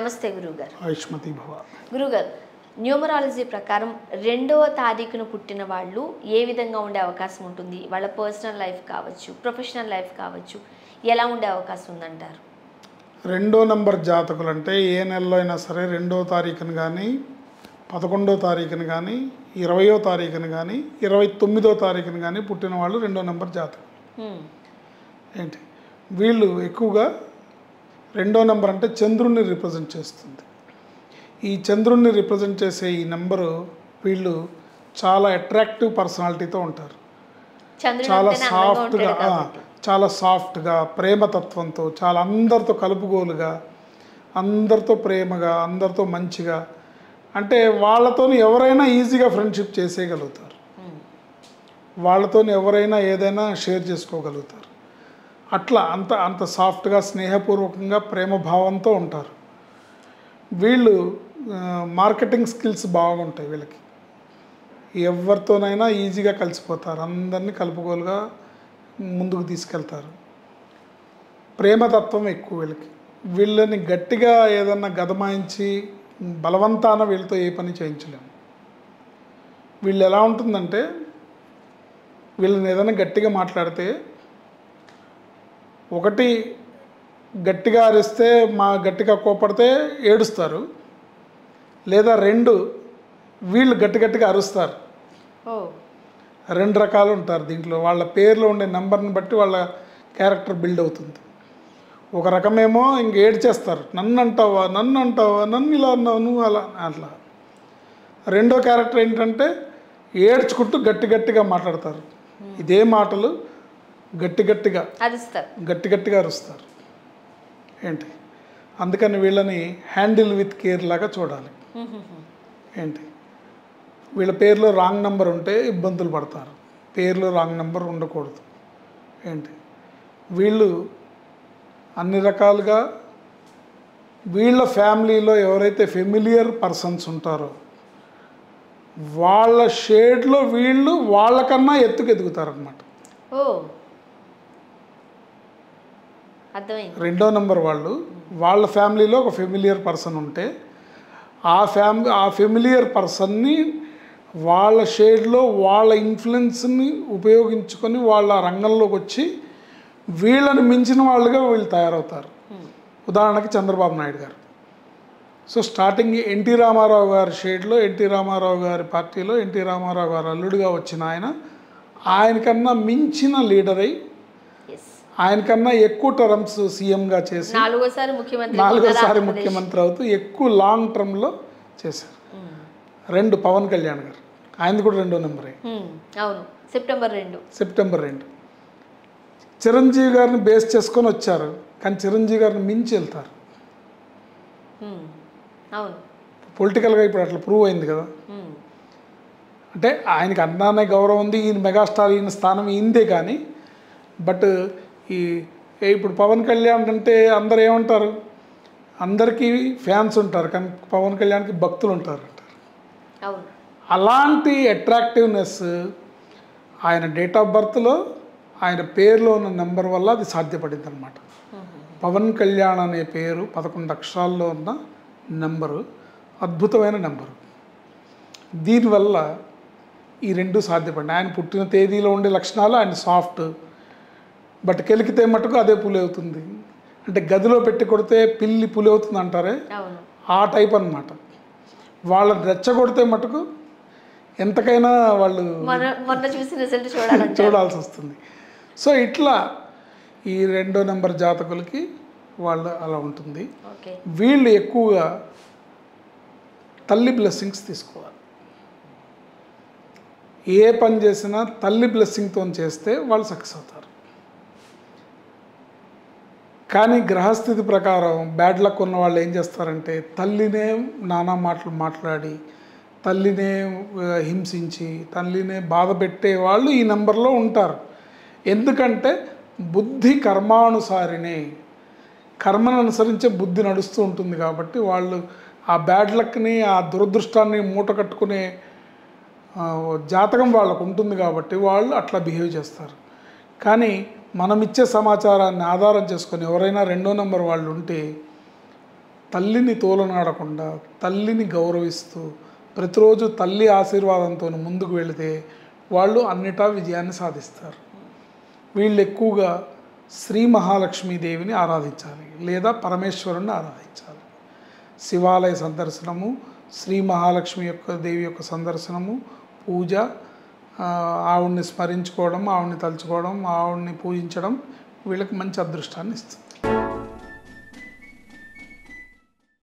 నమస్తే గురుగారు. ఆయుష్మతి భవ. గురుగారు, న్యూమరాలజీ ప్రకారం 2వ తారీఖున పుట్టిన వాళ్ళు ఏ విధంగా ఉండే అవకాశం ఉంటుంది? వాళ్ళ పర్సనల్ లైఫ్ కావచ్చు, ప్రొఫెషనల్ లైఫ్ కావచ్చు, ఎలా ఉండే అవకాశం ఉందంటారు? 2వ నంబర్ జాతకులు అంటే ఏ నెలలో అయినా సరే 2వ తారీఖున కానీ 11వ తారీఖున కానీ 20వ తారీఖున కానీ 29వ తారీఖున కానీ పుట్టిన వాళ్ళు 2వ నంబర్ జాతకులు. ఏంటి వీళ్ళు ఎక్కువగా 2వ నంబర్ అంటే చంద్రుణ్ణి రిప్రజెంట్ చేస్తుంది. ఈ చంద్రుణ్ణి రిప్రజెంట్ చేసే ఈ నెంబరు వీళ్ళు చాలా అట్రాక్టివ్ పర్సనాలిటీతో ఉంటారు. చాలా సాఫ్ట్గా ప్రేమతత్వంతో, చాలా అందరితో కలుపుగోలుగా, అందరితో ప్రేమగా, అందరితో మంచిగా, అంటే వాళ్ళతో ఎవరైనా ఈజీగా ఫ్రెండ్షిప్ చేసేయగలుగుతారు. వాళ్ళతో ఎవరైనా ఏదైనా షేర్ చేసుకోగలుగుతారు. అట్లా అంత సాఫ్ట్గా, స్నేహపూర్వకంగా, ప్రేమభావంతో ఉంటారు. వీళ్ళు మార్కెటింగ్ స్కిల్స్ బాగుంటాయి. వీళ్ళకి ఎవరితోనైనా ఈజీగా కలిసిపోతారు. అందరినీ కలుపుగోలుగా ముందుకు తీసుకెళ్తారు. ప్రేమతత్వం ఎక్కువ వీళ్ళకి. వీళ్ళని గట్టిగా ఏదన్నా గదమాయించి బలవంతాన వీళ్ళతో ఏ పని చేయించలేము. వీళ్ళు ఎలా ఉంటుందంటే, వీళ్ళని ఏదైనా గట్టిగా మాట్లాడితే, ఒకటి గట్టిగా అరిస్తే గట్టిగా కోపడితే ఏడుస్తారు, లేదా 2 వీళ్ళు గట్టిగా అరుస్తారు. 2 రకాలు ఉంటారు దీంట్లో. వాళ్ళ పేర్లో ఉండే నెంబర్ని బట్టి వాళ్ళ క్యారెక్టర్ బిల్డ్ అవుతుంది. ఒక రకమేమో ఇంక ఏడ్చేస్తారు, నన్ను అంటావా, నన్ను ఇలా అన్నావు, నువ్వు అట్లా. 2వ క్యారెక్టర్ ఏంటంటే ఏడ్చుకుంటూ గట్టిగా మాట్లాడతారు. ఇదే మాటలు గట్టిగా అరుస్తారు. ఏంటి అందుకని వీళ్ళని హ్యాండిల్ విత్ కేర్ లాగా చూడాలి. ఏంటి వీళ్ళ పేర్లో రాంగ్ నెంబర్ ఉంటే ఇబ్బందులు పడతారు. పేర్లో రాంగ్ నెంబర్ ఉండకూడదు. ఏంటి వీళ్ళు అన్ని రకాలుగా వీళ్ళ ఫ్యామిలీలో ఎవరైతే ఫెమిలియర్ పర్సన్స్ ఉంటారో వాళ్ళ షేడ్లో వీళ్ళు వాళ్ళకన్నా ఎత్తుకెదుగుతారనమాట. 2వ నంబర్ వాళ్ళు వాళ్ళ ఫ్యామిలీలో ఒక ఫెమిలియర్ పర్సన్ ఉంటే ఆ ఫెమిలియర్ పర్సన్ని వాళ్ళ షేడ్లో వాళ్ళ ఇన్ఫ్లుయెన్స్ని ఉపయోగించుకొని వాళ్ళ రంగంలోకి వచ్చి వీళ్ళని మించిన వాళ్ళుగా వీళ్ళు తయారవుతారు. ఉదాహరణకి చంద్రబాబు నాయుడు గారు. సో స్టార్టింగ్ ఎన్టీ రామారావు గారి షేడ్లో, ఎన్టీ రామారావు గారి పార్టీలో ఎన్టీ రామారావు గారు అల్లుడిగా వచ్చిన ఆయనకన్నా మించిన లీడర్ అయి, ఆయనకన్నా ఎక్కువ టర్మ్స్ సీఎంగా చేసి 4వసారి ముఖ్యమంత్రి అవుతూ ఎక్కువ లాంగ్ టర్మ్లో చేశారు. 2 పవన్ కళ్యాణ్ గారు, ఆయనది కూడా 2వ నెంబరే. సెప్టెంబర్ 2. చిరంజీవి గారిని బేస్ చేసుకొని వచ్చారు, కానీ చిరంజీవి గారిని మించి వెళ్తారు. పొలిటికల్గా ఇప్పుడు అట్లా ప్రూవ్ అయింది కదా. అంటే ఆయనకి అన్నానే గౌరవం ఉంది, ఈయన మెగాస్టార్, ఈయన స్థానం ఈయనదే. కానీ బట్ ఇప్పుడు పవన్ కళ్యాణ్ అంటే అందరు ఏమంటారు, అందరికీ ఫ్యాన్స్ ఉంటారు, కానీ పవన్ కళ్యాణ్కి భక్తులు ఉంటారు. అలాంటి అట్రాక్టివ్నెస్ ఆయన డేట్ ఆఫ్ బర్త్లో ఆయన పేరులో ఉన్న నెంబర్ వల్ల అది సాధ్యపడింది అనమాట. పవన్ కళ్యాణ్ అనే పేరు 11 అక్షరాల్లో ఉన్న నెంబరు అద్భుతమైన నెంబరు. దీనివల్ల ఈ 2 సాధ్యపడింది. ఆయన పుట్టిన తేదీలో ఉండే లక్షణాలు, ఆయన సాఫ్ట్, బట్ కెలికితే మటుకు అదే పులి అవుతుంది. అంటే గదిలో పెట్టి కొడితే పిల్లి పులి అవుతుంది అంటారే, ఆ టైప్ అనమాట. వాళ్ళని రెచ్చగొడితే మటుకు ఎంతకైనా వాళ్ళు చూడాల్సి వస్తుంది. సో ఇట్లా ఈ 2వ నెంబర్ జాతకులకి వాళ్ళు అలా ఉంటుంది. వీళ్ళు ఎక్కువగా తల్లి బ్లెస్సింగ్స్ తీసుకోవాలి. ఏ పని చేసినా తల్లి బ్లెస్సింగ్తో చేస్తే వాళ్ళు సక్సెస్ అవుతారు. కానీ గ్రహస్థితి ప్రకారం బ్యాడ్ లక్ ఉన్న వాళ్ళు ఏం చేస్తారంటే, తల్లినే నానా మాటలు మాట్లాడి, తల్లినే హింసించి, తల్లినే బాధ పెట్టే వాళ్ళు ఈ నెంబర్లో ఉంటారు. ఎందుకంటే బుద్ధి కర్మానుసారినే, కర్మను అనుసరించే బుద్ధి నడుస్తూ ఉంటుంది. కాబట్టి వాళ్ళు ఆ బ్యాడ్ లక్ని, ఆ దురదృష్టాన్ని మూట కట్టుకునే జాతకం వాళ్ళకు ఉంటుంది. కాబట్టి వాళ్ళు అట్లా బిహేవ్ చేస్తారు. కానీ మనం ఇచ్చే సమాచారాన్ని ఆధారం చేసుకొని ఎవరైనా 2వ నెంబర్ వాళ్ళు ఉంటే తల్లిని తోలనాడకుండా తల్లిని గౌరవిస్తూ ప్రతిరోజు తల్లి ఆశీర్వాదంతో ముందుకు వెళితే వాళ్ళు అన్నిటా విజయాన్ని సాధిస్తారు. వీళ్ళు ఎక్కువగా శ్రీ మహాలక్ష్మీదేవిని ఆరాధించాలి లేదా పరమేశ్వరుణ్ణి ఆరాధించాలి. శివాలయ సందర్శనము, శ్రీ మహాలక్ష్మి దేవి యొక్క సందర్శనము, పూజ, ఆవిడ్ని స్మరించుకోవడం, ఆవిడ్ని తలుచుకోవడం, ఆవిడ్ని పూజించడం వీళ్ళకి మంచి అదృష్టాన్ని ఇస్తుంది.